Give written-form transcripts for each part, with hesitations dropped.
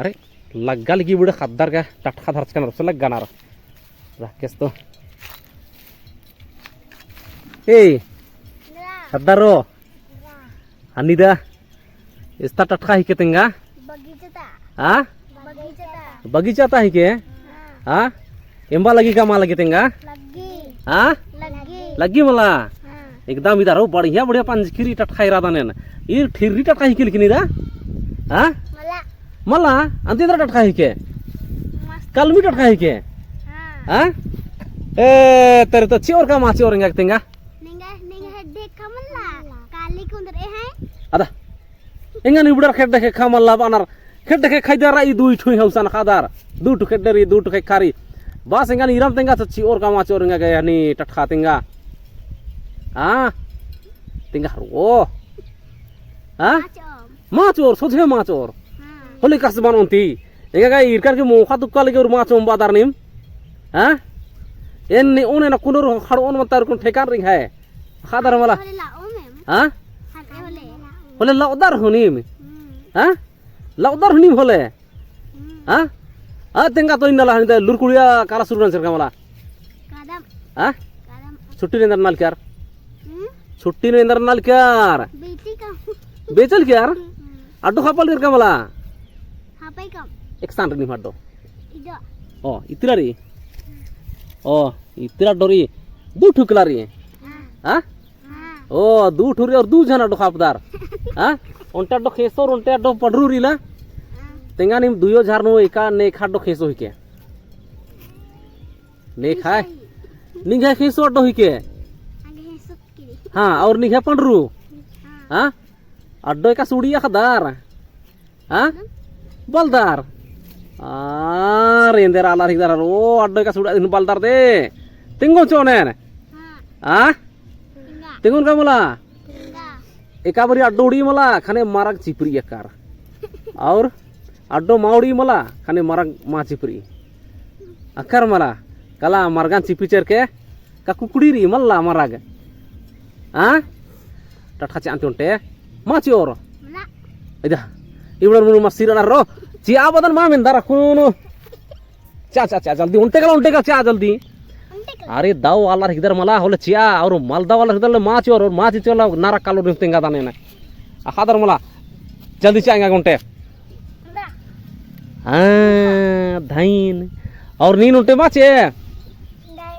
अरे लग्गा लगी बुढ़े खद्दार का टटका धरच का नरस लग्गा नार राकेश तो ए खद्दारो अनिदा इस्ता टटका ही के तेंगा हाँ बगीचा ता ही के हाँ एम्बा लगी का माँ लगी तेंगा हाँ लगी मला एकदम इधर हो बढ़िया बढ़िया पंचखीरी टटका इरादा ने ये ठिर्री टटका ही के लिखनी दा हाँ मला अंतिम टटका ही के कलमी टटका ही के हाँ ए तेरे तो चियोर का माँ चियोर इंगा तेंगा अदा इंगा निबड़र खेड देखे खामल्ला बानर खेड देखे खाइदारा ई दुई ठुई हौसन खादार दू ठु खेड री दू ठु खे खारी बस इंगा इराम तेंगा तो चियोर का माँ चियोर इंगा गया नी टटका तेंगा हाँ तेंगा ओ हाँ माँ चोर सोझे माँ चोर होली कसबान उनती इंगा गया इरकार के मोखा दुक्का लगे और माँ चोम बादार निम हाँ एन ओने ना कुनर खड़ ओन मतार कुन ठेकान रिंग है खादार मला हाँ होले लौदार हुनीम हाँ लौदार हुनीम होले हाँ हाँ तेंगा तो इन्ना लाहनी ते लुरकुड़िया काला सुरुन सरका मला हाँ छुट्टी ने अंदर नाल क्यार छुट्टी ने अंदर नाल क्यार बेचल क्यार अड्डो खापल करका मला एक सांड नहीं मार दो ओ इतना री ओ इतना डोरी दू ठुकला री हाँ ओ दू ठुरी और दू जना डोखापदार हाँ उनटा डो खेसो और उनटा डो पडरू रीला तेंगा निम दुयो झार नो एका ने खा डो खेसो ही के ने खाए निघा खेसो डो ही के हाँ और निघा पडरू हाँ अड्डो एका सुड़िया खदार हाँ बलदार रेंदर आला हिदार ओ अड्डो एका सुड़ा बलदार दे तिंगो चोनेर हाँ तिंगोन का मला एका बरी अड्डो उड़ी मला खाने मारक चिपरी एकार और अड्डो माउड़ी मला खाने मारक मा चिपरी अकर मला कला मारगान चिपी के का कुकड़ी री मल्ला मारग हाँ टटका चांति उनटे माची और इधर इवड़र मुनु मसीरा रो चिया बदन मा में दरा कुनो चा चा चा जल्दी उनटे का चा जल्दी अरे दाव वाला इधर मला होले चिया और मालदा वाला इधर माची और माची चला नारा कालो रिंगा दाने ना आखादर मला जल्दी चाएंगा उनटे हाँ धाइन और नीन उनटे माचे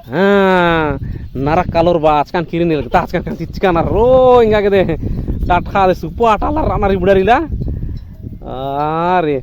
हाँ नारा कालोर बा आजकन किरी नहीं लगता आजकन चिचका ना रो इंगा के दे टाटका दे सुपा टाला राना री बुड़ारीला अरे